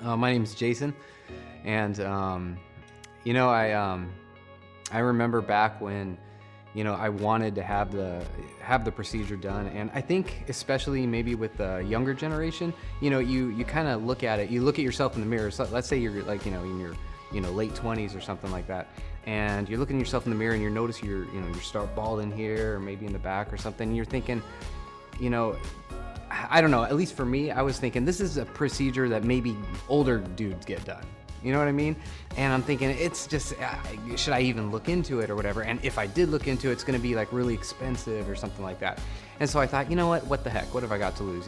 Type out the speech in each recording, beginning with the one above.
My name is Jason, and you know, I remember back when, I wanted to have the procedure done, and I think especially maybe with the younger generation, you kind of look at it, you look at yourself in the mirror. So let's say you're like, in your late 20s or something like that, and you're looking at yourself in the mirror and you notice you start bald in here or maybe in the back or something, and you're thinking, you know. I don't know, at least for me, I was thinking this is a procedure that maybe older dudes get done. You know what I mean? And I'm thinking, it's just, should I even look into it or whatever? And if I did look into it, it's going to be like really expensive or something like that. And so I thought, you know what the heck? What have I got to lose?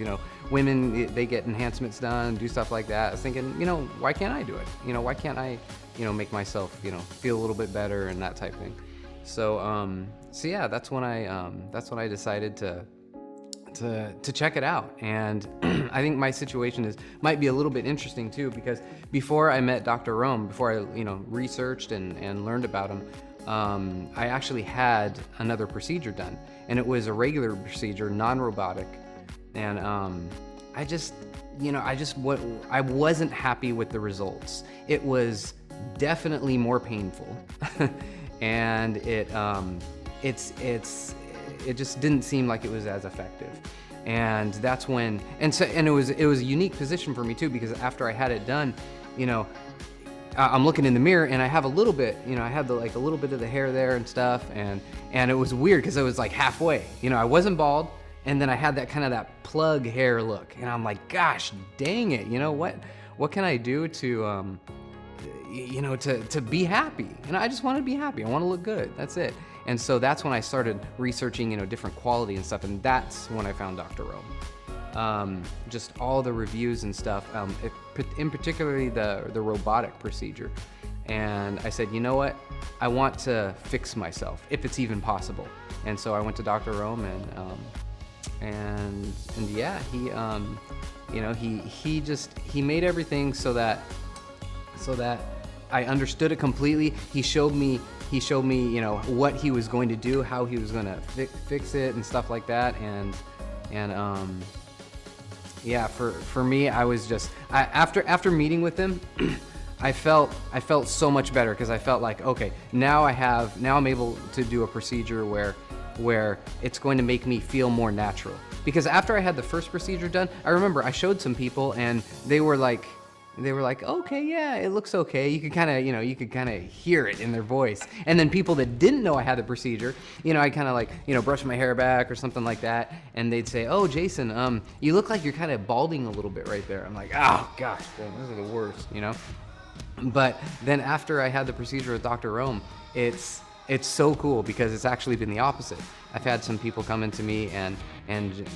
Women, they get enhancements done, do stuff like that. I was thinking, why can't I do it? Why can't I, make myself, feel a little bit better and that type thing. So yeah, that's when I decided to check it out. And I think my situation might be a little bit interesting too, because before I met Dr. Rome, before I researched and learned about him, I actually had another procedure done, and it was a regular procedure, non-robotic. And I wasn't happy with the results. It was definitely more painful, and it just didn't seem like it was as effective. And that's when, and it was a unique position for me too, because after I had it done, I'm looking in the mirror and I have a little bit, I had a little bit of the hair there and stuff, and it was weird because it was like halfway, I wasn't bald, and then I had that kind of that plug hair look, and I'm like, gosh dang it, what can I do to to be happy? And I just want to be happy. I want to look good. That's it. And so that's when I started researching, different quality and stuff. And that's when I found Dr. Rome. Just all the reviews and stuff, in particularly the robotic procedure. And I said, you know what? I want to fix myself, if it's even possible. And so I went to Dr. Rome, and yeah, he made everything so that I understood it completely. He showed me, what he was going to do, how he was going to fix it and stuff like that. And yeah, for me, I was just, after meeting with him, I felt so much better, because I felt like, okay, now I'm able to do a procedure where it's going to make me feel more natural. Because after I had the first procedure done, I remember I showed some people and they were like, okay, yeah, it looks okay. You could kind of, hear it in their voice. And then people that didn't know I had the procedure, I kind of brush my hair back or something like that, and they'd say, oh, Jason, you look like you're kind of balding a little bit right there. I'm like, oh gosh, dang, this is the worst, But then after I had the procedure with Dr. Rome, it's so cool, because it's actually been the opposite. I've had some people come into me and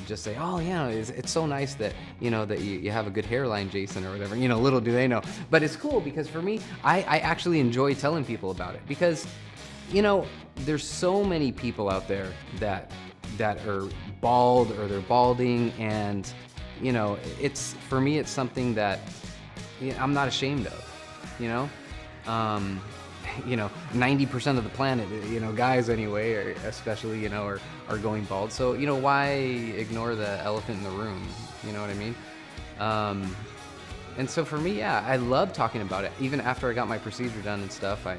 just say, oh yeah, it's so nice that that you have a good hairline, Jason, or whatever. Little do they know. But it's cool, because for me, I actually enjoy telling people about it, because there's so many people out there that are bald, or they're balding, and it's, for me, it's something that I'm not ashamed of. 90% of the planet, guys anyway, or especially, are going bald. So, why ignore the elephant in the room? You know what I mean? And so for me, yeah, I love talking about it. Even after I got my procedure done and stuff, I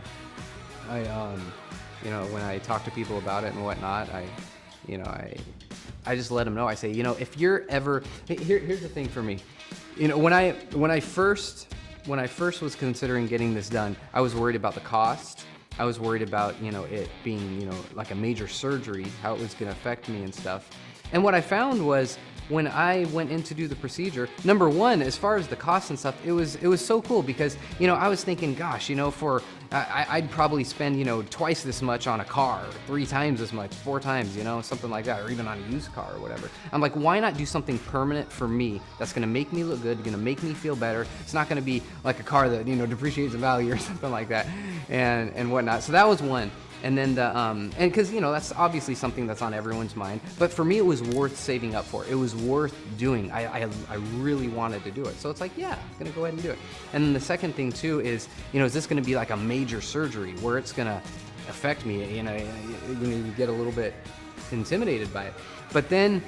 when I talk to people about it and whatnot, I just let them know. I say, if you're ever, here's the thing for me. When I first was considering getting this done, I was worried about the cost. I was worried about, it being, like a major surgery, how it was going to affect me and stuff. And what I found was, when I went in to do the procedure, number one, as far as the cost and stuff, it was so cool, because, I was thinking, gosh, I'd probably spend, twice this much on a car, 3 times as much, 4 times, something like that, or even on a used car or whatever. I'm like, why not do something permanent for me that's going to make me look good, going to make me feel better? It's not going to be like a car that, depreciates in value or something like that, and whatnot. So that was one. And then and because, that's obviously something that's on everyone's mind. But for me, it was worth saving up for. It was worth doing. I really wanted to do it. So it's like, yeah, I'm going to go ahead and do it. And then the second thing, too, is, is this going to be like a major surgery where it's going to affect me? You get a little bit intimidated by it. But then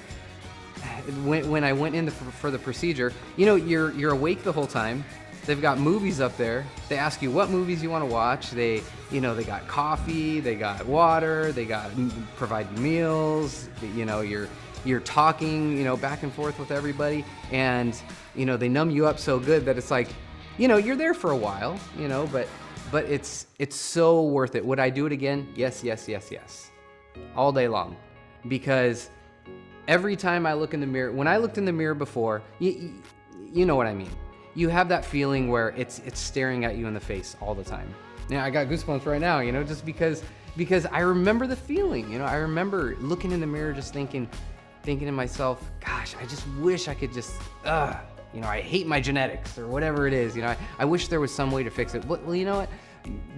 when I went in for the procedure, you're awake the whole time. They've got movies up there. They ask you what movies you want to watch. They got coffee, they got water, they got provide you meals. You're talking, back and forth with everybody, and they numb you up so good that it's like, you're there for a while, but it's so worth it. Would I do it again? Yes, all day long, because every time I look in the mirror, when I looked in the mirror before, you know what I mean. You have that feeling where it's staring at you in the face all the time. I got goosebumps right now, just because I remember the feeling. I remember looking in the mirror, just thinking to myself, gosh, I just wish I could just, I hate my genetics or whatever it is. I wish there was some way to fix it. Well, you know what?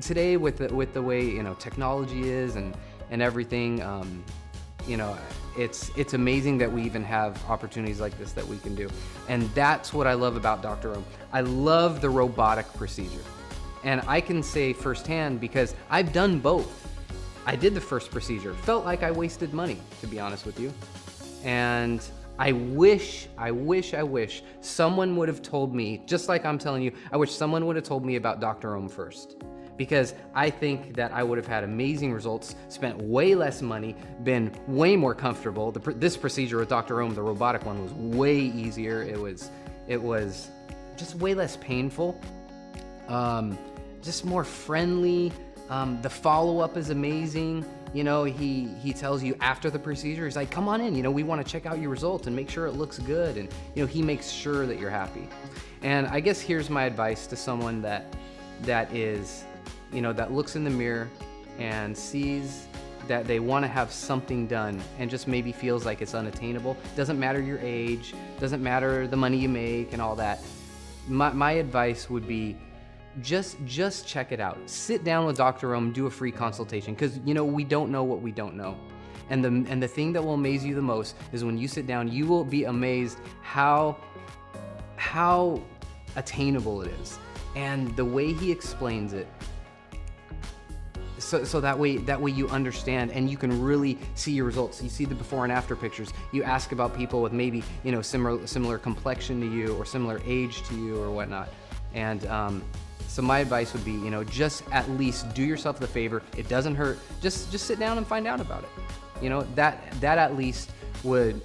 Today with the way technology is and everything, it's amazing that we even have opportunities like this that we can do. And that's what I love about Dr. Ohm. I love the robotic procedure. And I can say firsthand, because I've done both. I did the first procedure. Felt like I wasted money, to be honest with you. And I wish someone would have told me, just like I'm telling you, I wish someone would have told me about Dr. Ohm first. Because I think that I would have had amazing results, spent way less money, been way more comfortable. This procedure with Dr. Ohm, the robotic one, was way easier. It was just way less painful, just more friendly. The follow-up is amazing. He tells you after the procedure, he's like, come on in, we want to check out your results and make sure it looks good. And, he makes sure that you're happy. And I guess here's my advice to someone that is, that looks in the mirror and sees that they want to have something done and just maybe feels like it's unattainable. Doesn't matter your age, doesn't matter the money you make and all that. My advice would be just check it out. Sit down with Dr. Ohm, do a free consultation, because we don't know what we don't know. And the thing that will amaze you the most is when you sit down, you will be amazed how attainable it is. And the way he explains it, so that way you understand and you can really see your results. You see the before and after pictures. You ask about people with maybe similar complexion to you or similar age to you or whatnot. And so my advice would be, just at least do yourself the favor. It doesn't hurt. Just sit down and find out about it. That at least would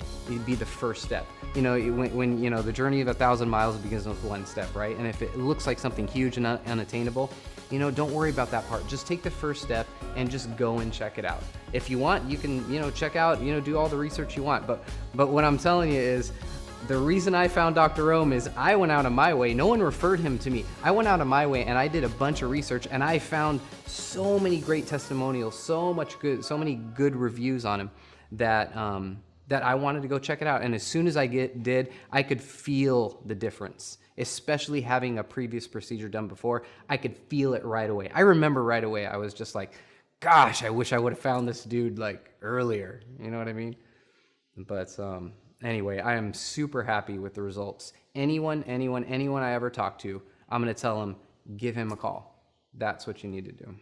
be the first step. When the journey of 1,000 miles begins with one step, right? And if it looks like something huge and unattainable, don't worry about that part. Just take the first step and just go and check it out. If you want, you can, check out, do all the research you want. But what I'm telling you is, the reason I found Dr. Ohm is I went out of my way. No one referred him to me. I went out of my way and I did a bunch of research, and I found so many great testimonials, so many good reviews on him that I wanted to go check it out. And as soon as I did, I could feel the difference. Especially having a previous procedure done before, I could feel it right away. I remember right away, I was just like, gosh, I wish I would have found this dude like earlier. You know what I mean? But anyway, I am super happy with the results. Anyone I ever talk to, I'm going to tell them, give him a call. That's what you need to do.